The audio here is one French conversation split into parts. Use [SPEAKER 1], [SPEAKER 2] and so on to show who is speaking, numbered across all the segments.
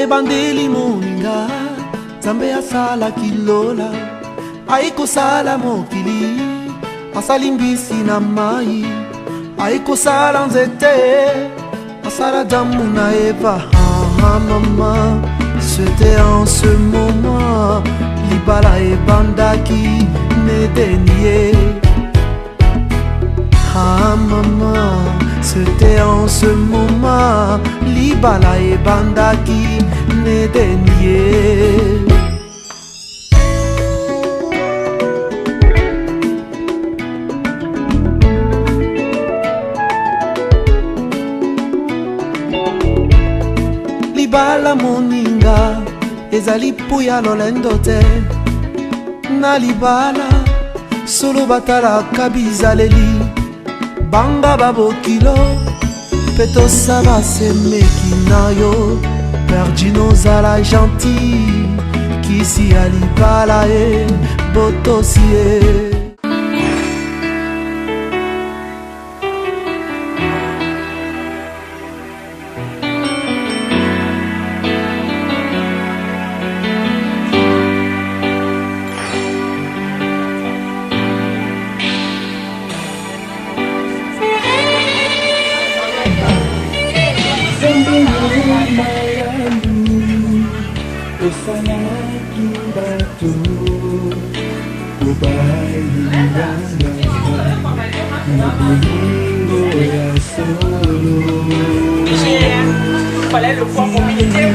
[SPEAKER 1] ebandeli moninga Nzambe asala kilola aikosala mokili asali mbisi na mai aikosala nzete asala damu na Eva. Maman, c'était en ce moment libala ebandaki nedenie. Maman, c'était en ce moment libala ebandaki nedenie. Libala moninga ezali puya lolendo te na libala solo batalaka bizaleli banga babokilo mpe tosala semeki na yo perdi nozala gentil kisi ya libala ye botosi ye.
[SPEAKER 2] Fallait le voir pour militer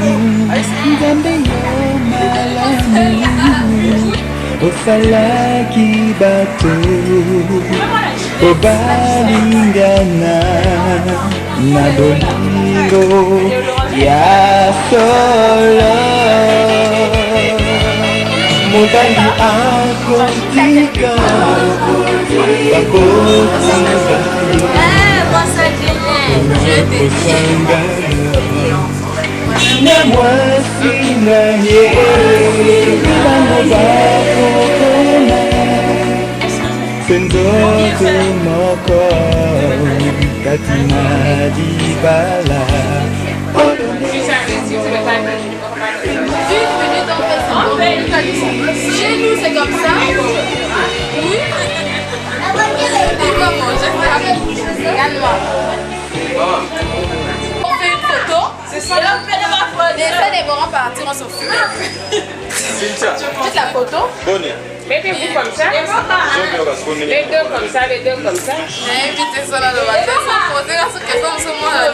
[SPEAKER 3] Osalaki bato obalingana na bolingo ya solo mobali akotika na mwasi na ye bango bakokona senzoto moko kati na libala.
[SPEAKER 4] Chez nous c'est comme ça. Oui. On fait une photo. C'est ça. Et ça les morts partir on s'en fout. Toute la photo.
[SPEAKER 2] Mettez-vous comme ça. Les deux comme ça, les deux comme ça.
[SPEAKER 4] Invitez ça là le matin. Sans poser la question de ce mois là.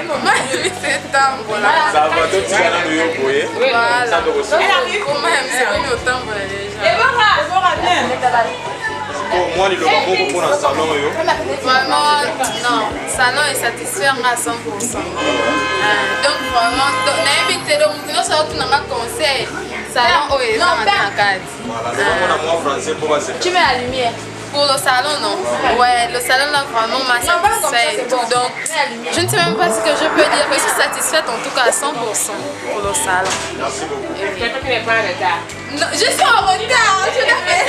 [SPEAKER 4] Maman invitez tant voilà.
[SPEAKER 5] Ça va tout ça dans le yoga.
[SPEAKER 4] Voilà. Comment même c'est venu autant pour les gens. Et voilà.
[SPEAKER 5] Moi, il est pour un salon.
[SPEAKER 4] Vraiment, non, salon est satisfait à 100%. Donc vraiment, n'invitez le monde, nous sommes dans un conseil. Salon où ils ont un cadre. Tu mets la lumière. Pour le salon, non. Ouais, le salon là vraiment m'a satisfait et tout. Donc, je ne sais même pas ce que je peux dire. Je suis satisfaite en tout cas à 100% pour le salon.
[SPEAKER 5] Merci beaucoup.
[SPEAKER 2] Quelqu'un qui n'est pas en retard.
[SPEAKER 4] Non, je suis en retard. Je n'ai fait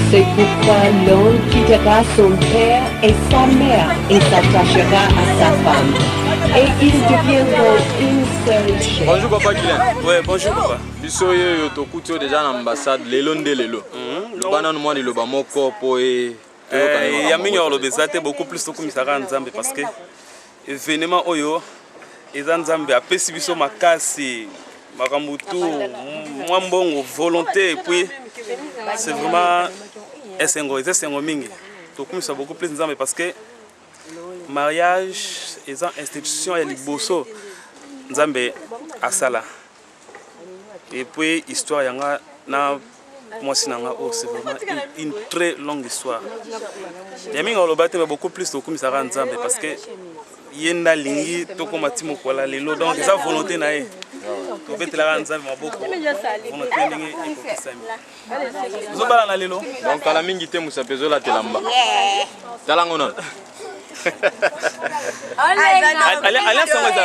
[SPEAKER 6] C'est pourquoi l'homme quittera son père et sa mère et s'attachera à sa femme. Et ils deviendront une seule chair.
[SPEAKER 5] Bonjour papa Kylian. Ouais, bonjour papa. Biso yo tokuti déjà na ambassade lelo nde lelo. Le banane moi le bamoko po e
[SPEAKER 7] ya minyo lo bezate beaucoup plus to kumisaka nzambe parce que événement oyo eza nzambe apesi biso makasi makambo tu mwa mbongo volonté et puis c'est vraiment esengo eza esengo mingi tokumisa beaucoup plus nzambe parce que mariage eza institution ya liboso nzambe asala et puis histoire yanga na mwasi nanga oh c'est vraiment une très longue histoire ya mingi oloba te mais beaucoup plus tokumisaka nzambe parce que yenda lingi tokoma ti mokola lelo donc eza volonté na ye tobetelaka nzambe maboko volonté ndenge ekokisami ozobala na lelo
[SPEAKER 5] donc kala mingi te mosapi ezolatela mba talango nano
[SPEAKER 7] alliance yango eza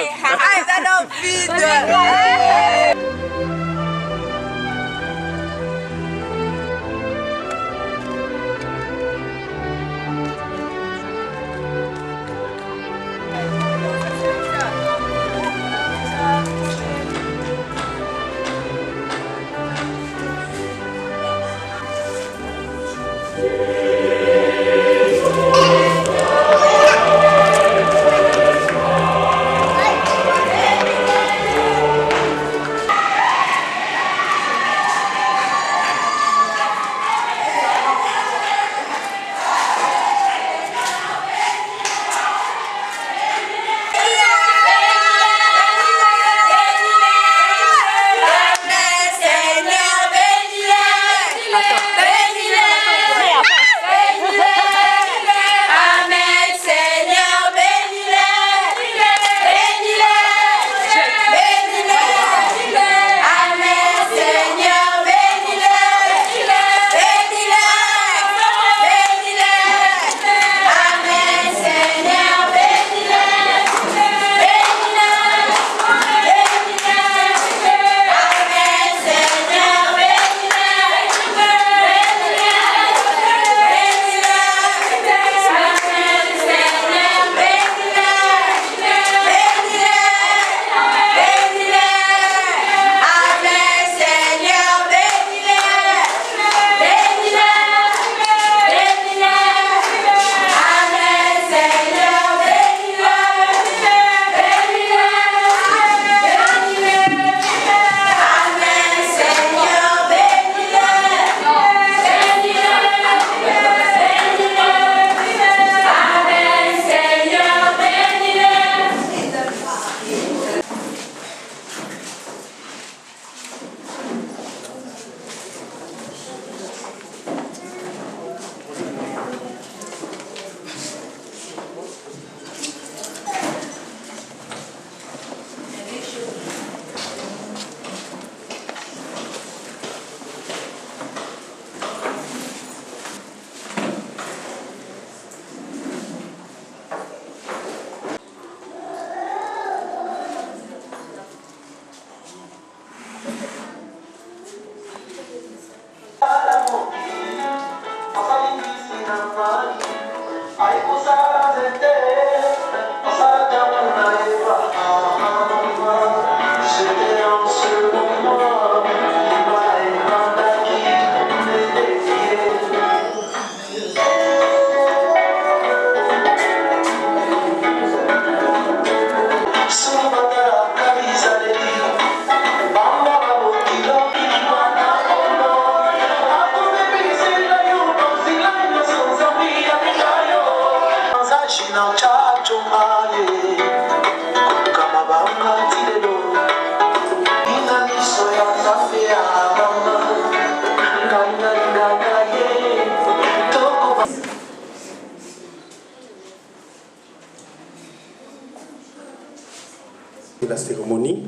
[SPEAKER 8] La cérémonie,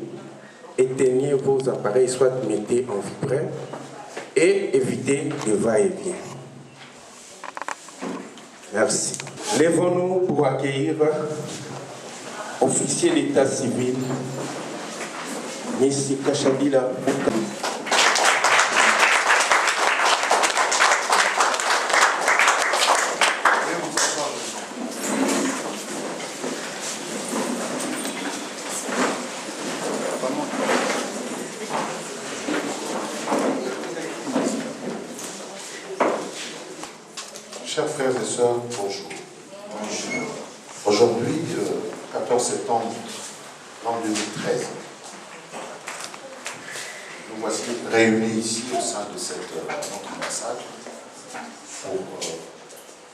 [SPEAKER 8] éteignez vos appareils, soit mettez en vibreur et évitez le va-et-vient. Merci. Lèvons-nous pour accueillir officier d'état civil, M. Kachadila.
[SPEAKER 9] Chers frères et sœurs, bonjour. Aujourd'hui, 14 septembre, l'an 2013. Nous voici réunis ici au sein de notre ambassade pour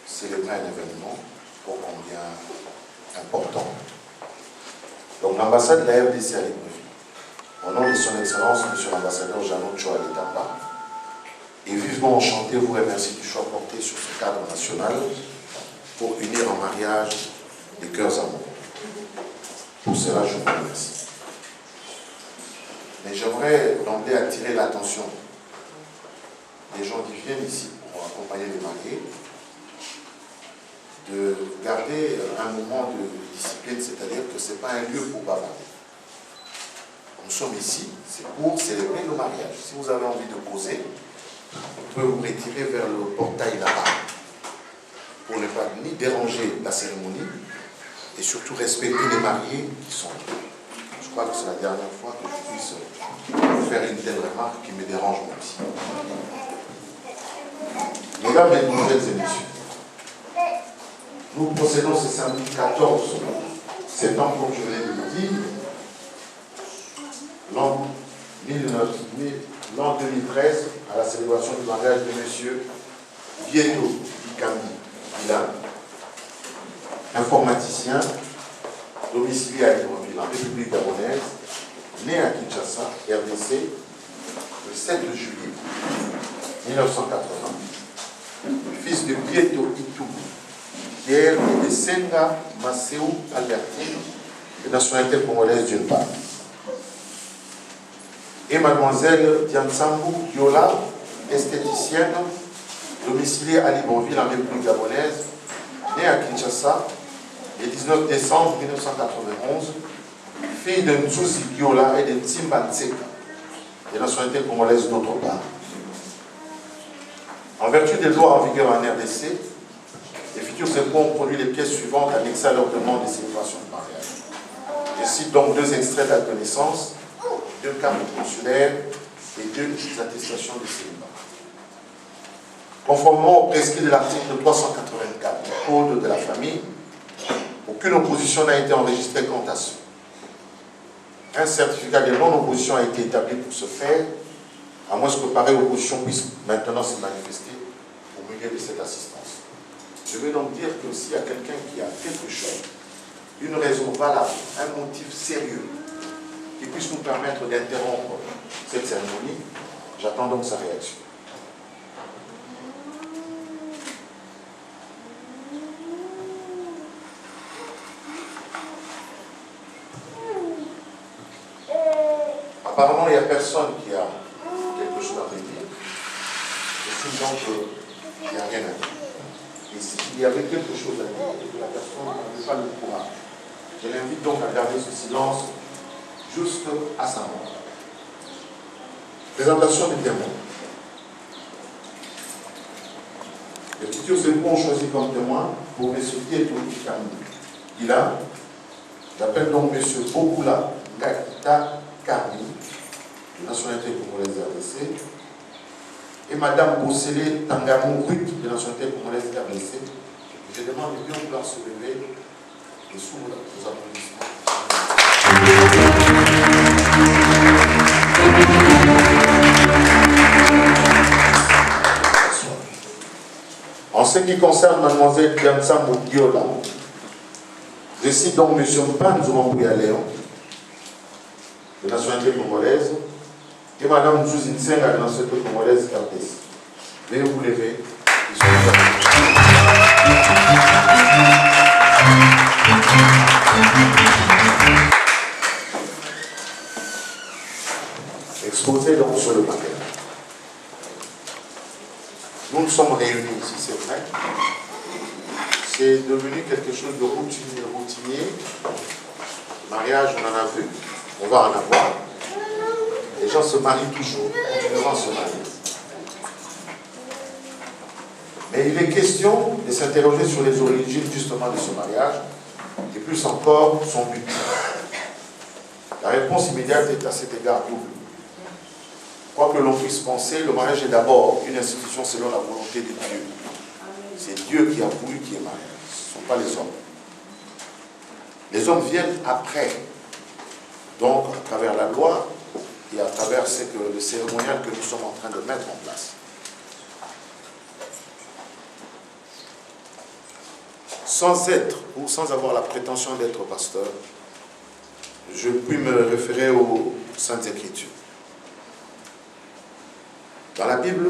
[SPEAKER 9] célébrer un événement pour combien important. Donc l'ambassade de la RDC à Libreville, au nom de son Excellence, Monsieur l'ambassadeur Jeannot Tchoa-Letamba, est vivement enchanté vous remercie du choix porté sur ce cadre national pour unir en mariage les cœurs amoureux. Pour cela, je vous remercie. Mais j'aimerais d'emblée attirer l'attention des gens qui viennent ici pour accompagner les mariés, de garder un moment de discipline, c'est-à-dire que ce n'est pas un lieu pour bavarder. Nous sommes ici, c'est pour célébrer le mariage. Si vous avez envie de causer, vous pouvez vous retirer vers le portail là-bas, pour ne pas ni déranger la cérémonie, et surtout respecter les mariés qui sont là. Je crois que c'est la dernière fois que je puisse faire une telle remarque qui me dérange moi aussi. Mesdames, Mesdemoiselles et Messieurs, nous procédons ce samedi 14 septembre, comme je venais de le dire, l'an 2013, à la célébration du mariage de M. Vieto Ikambi Bila, informaticien, domicilié à Libreville, en République gabonaise, né à Kinshasa, RDC, le 7 juillet 1980, fils de Vieto Itubu, Pierre et de Senga Maseu Albertine, de nationalité congolaise d'une part, et mademoiselle Diansambu Diola, esthéticienne, domiciliée à Libreville, en République gabonaise, née à Kinshasa, le 19 décembre 1991, fille de Nzuzi Diola et de Tsimba Ntseka, de nationalité congolaise d'autre part. En vertu des lois en vigueur en RDC, les futurs époux ont produit les pièces suivantes annexées à leur demande de célébration de mariage. Je cite donc 2 extraits d'actes de naissance, 2 cartes consulaires et 2 attestations de célibat. Conformément au prescrit de l'article 384 du Code de la famille, aucune opposition n'a été enregistrée quant à ce. Un certificat de non-opposition a été établi pour ce faire, à moins que pareille opposition puisse maintenant se manifester au milieu de cette assistance. Je veux donc dire que s'il y a quelqu'un qui a quelque chose, une raison valable, un motif sérieux, qui puisse nous permettre d'interrompre cette cérémonie, j'attends donc sa réaction. Apparemment, il n'y a personne qui a quelque chose à dire. Je suis donc qu'il n'y a rien à dire. Et s'il y avait quelque chose à dire et que la personne n'avait pas le courage, je l'invite donc à garder ce silence juste à sa mort. Présentation des témoins. Les futurs époux ont choisi comme témoin pour M. Vieto Ikambi Bila. J'appelle donc M. Bokula Ngakita Kami, de nationalité congolaise RDC, et Mme Bossele Tangamou Ruth, de nationalité congolaise RDC. Je demande de bien vouloir se lever et sous vos applaudissements. En ce qui concerne Mademoiselle Diansambu Diola, je cite donc M. Mpanzuma Léon, de nationalité congolaise, et Mme Nzuzi Nsenga, de nationalité congolaise RDC. Veuillez vous lever. Exposé donc sur le paquet. Nous nous sommes réunis ici, c'est vrai. C'est devenu quelque chose de routinier. Mariage, on en a vu. On va en avoir. Les gens se marient toujours, continueront à se marier. Mais il est question de s'interroger sur les origines justement de ce mariage et plus encore son but. La réponse immédiate est à cet égard double. Quoi que l'on puisse penser, le mariage est d'abord une institution selon la volonté de Dieu. C'est Dieu qui a voulu qu'il y ait mariage, ce ne sont pas les hommes. Les hommes viennent après. Donc, à travers la loi et à travers le cérémonial que nous sommes en train de mettre en place. Sans être ou sans avoir la prétention d'être pasteur, je puis me référer aux Saintes Écritures. Dans la Bible,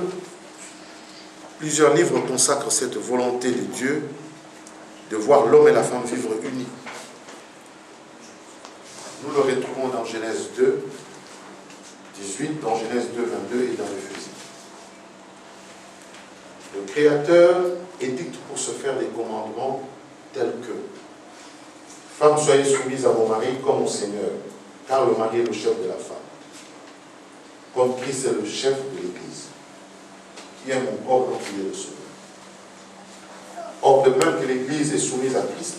[SPEAKER 9] plusieurs livres consacrent cette volonté de Dieu de voir l'homme et la femme vivre unis. Nous le retrouvons dans Genèse 2, 18, dans Genèse 2, 22 et dans Éphésiens. Le Créateur édicte pour se faire des commandements tels que: femmes, soyez soumises à vos maris comme au Seigneur, car le mari est le chef de la femme. Comme Christ est le chef de l'Église, qui est mon corps dont il est le sauveur. Or, de même que l'Église est soumise à Christ,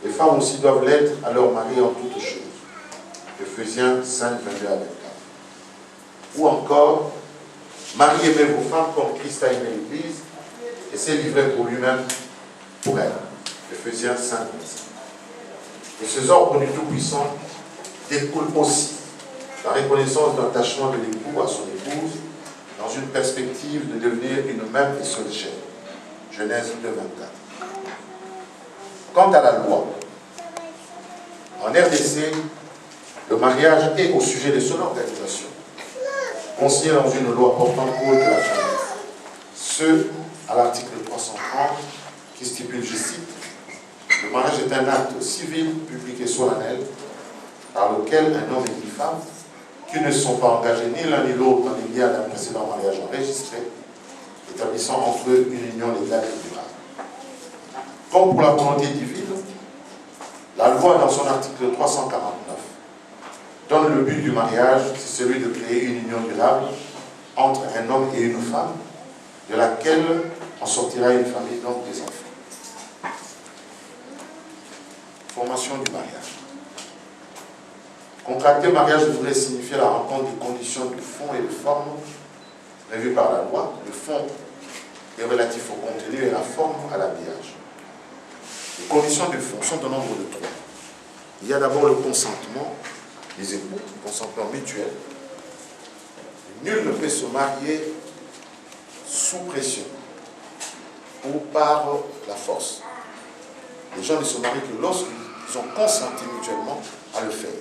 [SPEAKER 9] les femmes aussi doivent l'être à leur mari en toutes choses. Éphésiens 5, 22 à 24. Ou encore, Marie, aimez vos femmes comme Christ a aimé l'Église et s'est livré pour lui-même, pour elle. Éphésiens 5, 25. Et ces ordres du Tout-Puissant découlent aussi la reconnaissance d'attachement de l'époux à son épouse dans une perspective de devenir une même et seule chair. Genèse 2, 24. Quant à la loi, en RDC, le mariage est au sujet de son organisation, consigné dans une loi portant code de la famille. Ce, à l'article 330, qui stipule, je cite, le mariage est un acte civil, public et solennel, par lequel un homme et une femme, qui ne sont pas engagés ni l'un ni l'autre dans les liens d'un précédent mariage enregistré, établissant entre eux une union légale et durable. Comme pour la volonté divine, la loi, dans son article 349, donne le but du mariage, c'est celui de créer une union durable entre un homme et une femme, de laquelle en sortira une famille, donc des enfants. Formation du mariage. Contracter mariage devrait signifier la rencontre des conditions de fond et de forme prévues par la loi. Le fond est relatif au contenu et la forme à l'habillage. Les conditions de fond sont au nombre de 3. Il y a d'abord le consentement des époux, le consentement mutuel. Nul ne peut se marier sous pression ou par la force. Les gens ne se marient que lorsqu'ils ont consenti mutuellement à le faire.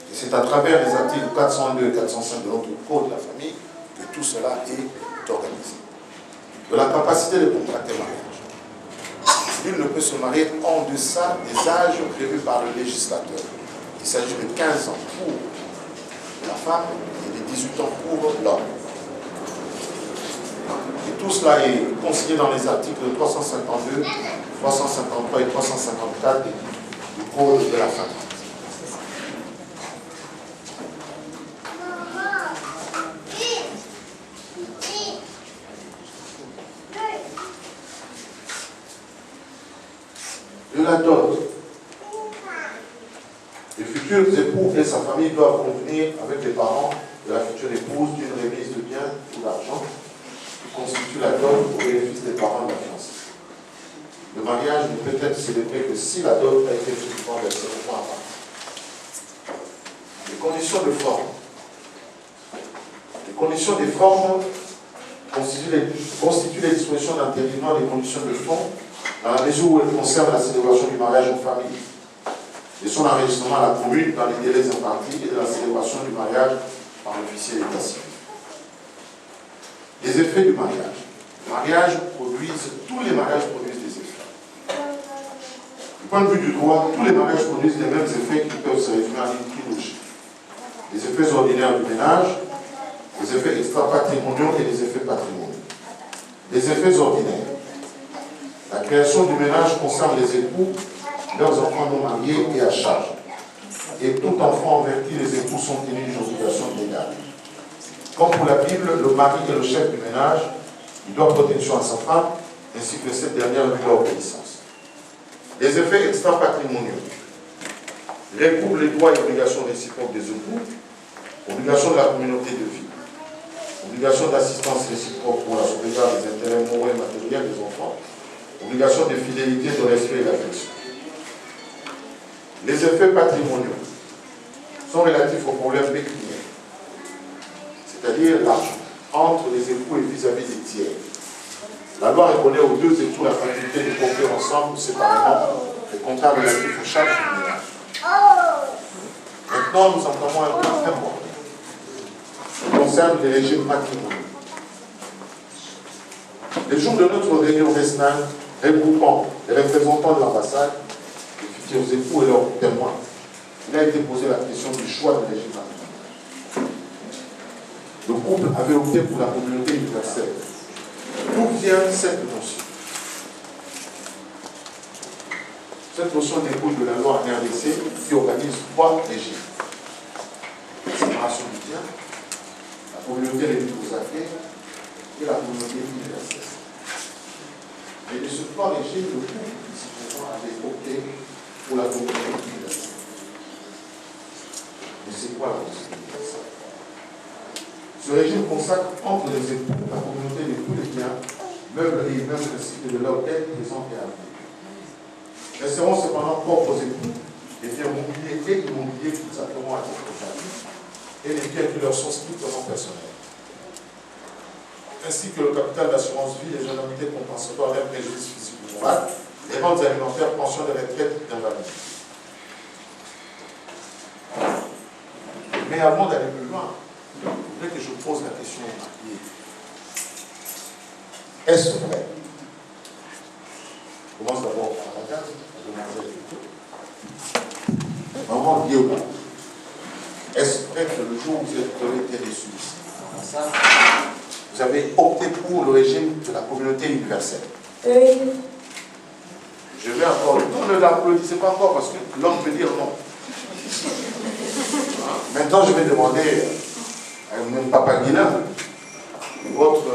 [SPEAKER 9] Et c'est à travers les articles 402 et 405 de notre Code de la famille que tout cela est organisé. De la capacité de contracter mariage. Nul ne peut se marier en deçà des âges prévus par le législateur. Il s'agit de 15 ans pour la femme et de 18 ans pour l'homme. Et tout cela est consigné dans les articles 352, 353 et 354 du Code de la famille. De la dot. Les futurs époux et sa famille doivent convenir avec les parents de la future épouse d'une remise de biens ou d'argent qui constitue la dot au bénéfice des parents de la fiancée. Le mariage ne peut être célébré que si la dot a été effectivement versée au point à part. Les conditions de forme. Les conditions des formes constituent les dispositions d'interdiment des conditions de fond dans la mesure où elles concernent la célébration du mariage en famille, de son enregistrement à la commune dans les délais impartis et de la célébration du mariage par l'officier d'état civil. Les effets du mariage. Tous les mariages produisent des effets. Du point de vue du droit, tous les mariages produisent les mêmes effets qui peuvent se résumer en une trilogie. Les effets ordinaires du ménage, les effets extra-patrimoniaux et les effets patrimoniaux. Les effets ordinaires. La création du ménage concerne les époux, leurs enfants non mariés et à charge. Et tout enfant envers qui les époux sont tenus d'une obligation légale. Comme pour la Bible, le mari est le chef du ménage, il doit protection à sa femme, ainsi que cette dernière lui doit obéissance. Les effets extra-patrimoniaux recouvrent les droits et obligations réciproques des époux, obligation de la communauté de vie, obligation d'assistance réciproque pour la sauvegarde des intérêts moraux et matériels des enfants, obligation de fidélité, de respect et d'affection. Les effets patrimoniaux sont relatifs aux problèmes pécuniaires, c'est-à-dire l'argent entre les époux et vis-à-vis des tiers. La loi reconnaît aux deux époux la faculté de conclure ensemble ou séparément les contrats relatifs aux charges du ménage. Maintenant, nous entamons un point important qui concerne les régimes matrimoniaux. Les jours de notre réunion décennale, regroupant les représentants de l'ambassade, les futurs époux et leurs témoins, il a été posé la question du choix de régime matrimonial. Le couple avait opté pour la communauté universelle. D'où vient cette notion? Cette notion découle de la loi en RDC qui organise 3 régimes. La séparation du bien, la communauté réduite aux affaires et la communauté universelle. Et de ce 3 régimes, le couple avait opté pour la communauté universelle. Mais c'est quoi la communauté universelle? Ce régime consacre entre les époux la communauté de tous les biens, meubles et immeubles ainsi que de leurs dettes présentes et à venir. Resteront cependant propres aux époux les biens mobiliers et immobiliers qu'ils acquerront à titre famille et les biens qui leur sont strictement personnels, ainsi que le capital d'assurance vie, les indemnités compensatoires d'un préjudice physique ou moral, les rentes alimentaires, pensions de retraite d'invalidité. Mais avant d'aller plus loin, je voudrais que je pose la question au marié. Est-ce vrai? Je commence d'abord par la case, la demoiselle. Maman Guillaume, est-ce vrai que le jour où vous avez été reçu ici, vous avez opté pour le régime de la communauté universelle?
[SPEAKER 10] Oui.
[SPEAKER 9] Je vais encore. Non, ne l'applaudissez pas encore parce que l'homme peut dire non. Maintenant, je vais demander à mon papa Guilain, votre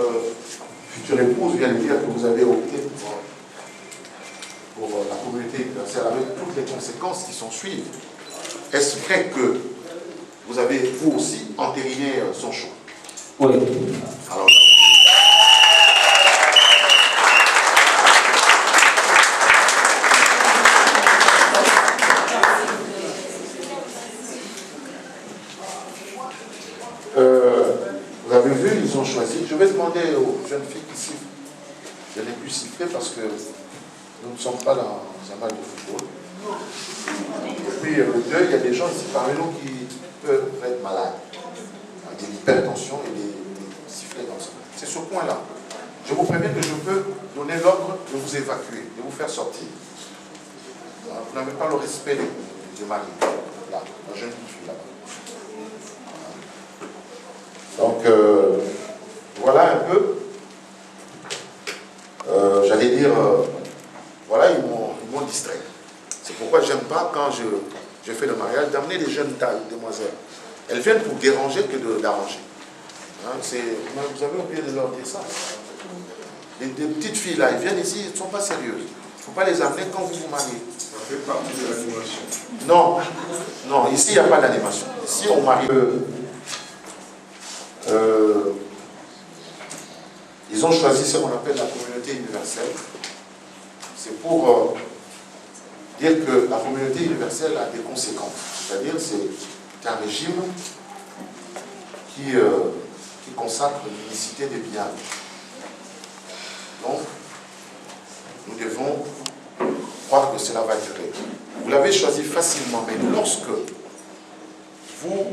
[SPEAKER 9] future épouse vient de dire que vous avez opté pour la communauté universelle avec toutes les conséquences qui s'en suivent. Est-ce vrai que vous avez, vous aussi, entériné son choix?
[SPEAKER 10] Oui.
[SPEAKER 9] Alors, vous avez vu, ils ont choisi. Je vais demander aux jeunes filles qui sifflent. Je n'ai plus sifflé parce que nous ne sommes pas dans un match de football. Et puis, le deuil, il y a des gens ici parmi nous qui peuvent être malades, avec des hypertensions et des sifflets comme ça. C'est ce point-là. Je vous préviens que je peux donner l'ordre de vous évacuer, de vous faire sortir. Vous n'avez pas le respect des maris. Là, la jeune fille là-bas. Donc, voilà un peu, j'allais dire, voilà, ils m'ont distrait. C'est pourquoi j'aime pas, quand je fais le mariage, d'amener des jeunes demoiselles. Elles viennent pour déranger que d'arranger. Hein, vous avez oublié de leur dire ça. Des petites filles là, elles viennent ici, elles ne sont pas sérieuses. Il ne faut pas les amener quand vous vous mariez.
[SPEAKER 11] Ça fait partie de l'animation.
[SPEAKER 9] Non, non, ici il n'y a pas d'animation. Ici on marie. Ils ont choisi ce qu'on appelle la communauté universelle. C'est pour dire que la communauté universelle a des conséquences. C'est-à-dire c'est un régime qui consacre l'unicité des biens. Donc, nous devons croire que cela va durer. Vous l'avez choisi facilement, mais lorsque vous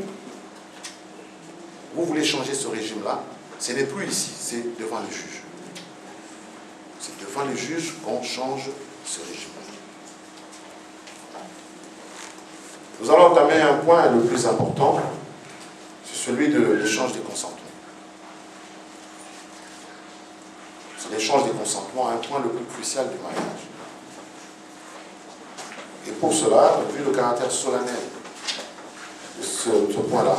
[SPEAKER 9] voulez changer ce régime-là, ce n'est plus ici, c'est devant les juges. C'est devant les juges qu'on change ce régime-là. Nous allons entamer un point le plus important, c'est celui de l'échange des consentements. C'est l'échange des consentements, un point le plus crucial du mariage. Et pour cela, vu le caractère solennel de ce point-là,